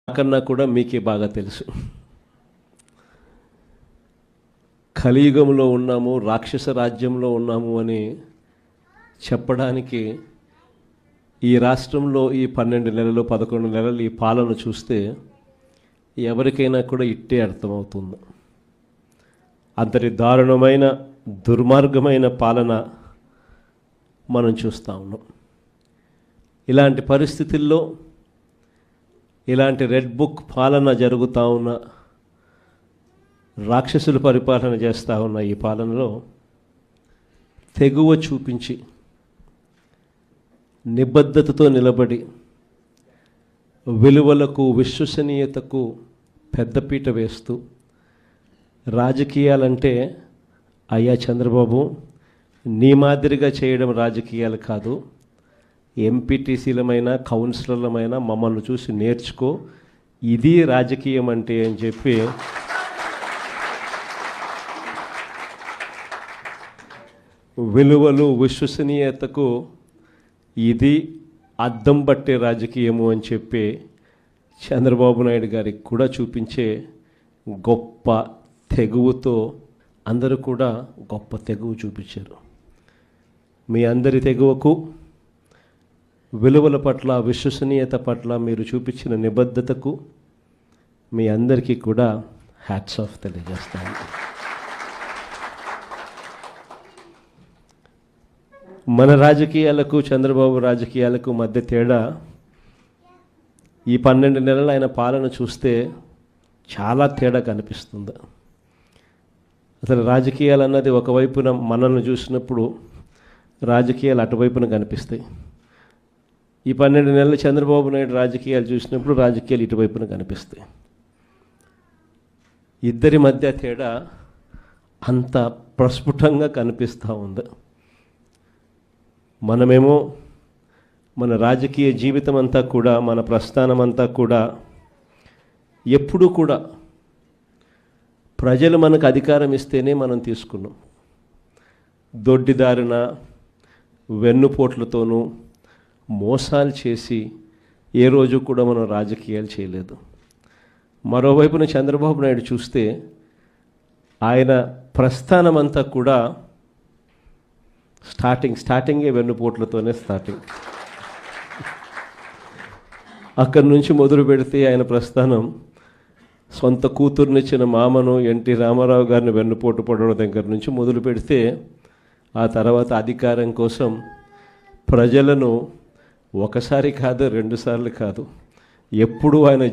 నాకన్నా కూడా మీకే బాగా తెలుసు. కలియుగంలో ఉన్నాము, రాక్షస రాజ్యంలో ఉన్నాము అని చెప్పడానికి ఈ రాష్ట్రంలో ఈ 12 నెలలు 11 నెలలు ఈ పాలన చూస్తే ఎవరికైనా కూడా ఇట్టే అర్థమవుతుంది. అంతటి దారుణమైన దుర్మార్గమైన పాలన మనం చూస్తూ ఉన్నాం. ఇలాంటి పరిస్థితుల్లో ఇలాంటి రెడ్ బుక్ పాలన జరుగుతూ ఉన్న, రాక్షసులు పరిపాలన చేస్తూ ఉన్న ఈ పాలనలో తెగువ చూపించి నిబద్ధతతో నిలబడి విలువలకు విశ్వసనీయతకు పెద్దపీట వేస్తూ రాజకీయాలంటే అయ్యా చంద్రబాబు నీ మాదిరిగా చేయడం రాజకీయాలు కాదు, ఎంపీటీసీలమైనా కౌన్సిలర్లమైనా మమ్మల్ని చూసి నేర్చుకో, ఇది రాజకీయం అంటే అని చెప్పి విలువలు విశ్వసనీయతకు ఇది అద్దం పట్టే రాజకీయము అని చెప్పి చంద్రబాబు నాయుడు గారికి కూడా చూపించే గొప్ప తెగువతో అందరూ కూడా గొప్ప తెగువ చూపించారు. మీ అందరి తెగువకు, విలువల పట్ల, విశ్వసనీయత పట్ల మీరు చూపించిన నిబద్ధతకు మీ అందరికీ కూడా హ్యాట్స్ ఆఫ్ తెలియజేస్తాను. మన రాజకీయాలకు చంద్రబాబు రాజకీయాలకు మధ్య తేడా ఈ 12 నెలలు ఆయన పాలన చూస్తే చాలా తేడా కనిపిస్తుంది. అసలు రాజకీయాలు అన్నది ఒకవైపున మనల్ని చూసినప్పుడు రాజకీయాలు అటువైపున కనిపిస్తాయి. ఈ 12 నెలలు చంద్రబాబు నాయుడు రాజకీయాలు చూసినప్పుడు రాజకీయాలు ఇటువైపున కనిపిస్తాయి. ఇద్దరి మధ్య తేడా అంత ప్రస్ఫుటంగా కనిపిస్తూ ఉంది. మనమేమో మన రాజకీయ జీవితం అంతా కూడా, మన ప్రస్థానం అంతా కూడా ఎప్పుడూ కూడా ప్రజలు మనకు అధికారం ఇస్తేనే మనం తీసుకున్నాం. దొడ్డిదారిన వెన్నుపోట్లతోనూ మోసాలు చేసి ఏ రోజు కూడా మనం రాజకీయాలు చేయలేదు. మరోవైపున చంద్రబాబు నాయుడు చూస్తే ఆయన ప్రస్థానం అంతా కూడా స్టార్టింగే వెన్నుపోట్లతోనే స్టార్టింగ్. అక్కడి నుంచి మొదలు పెడితే ఆయన ప్రస్థానం సొంత కూతుర్నిచ్చిన మామను ఎన్టీ రామారావు గారిని వెన్నుపోటు పడడం దగ్గర నుంచి మొదలు పెడితే, ఆ తర్వాత అధికారం కోసం ప్రజలను ఒకసారి కాదు, 2 సార్లు కాదు, ఎప్పుడూ ఆయన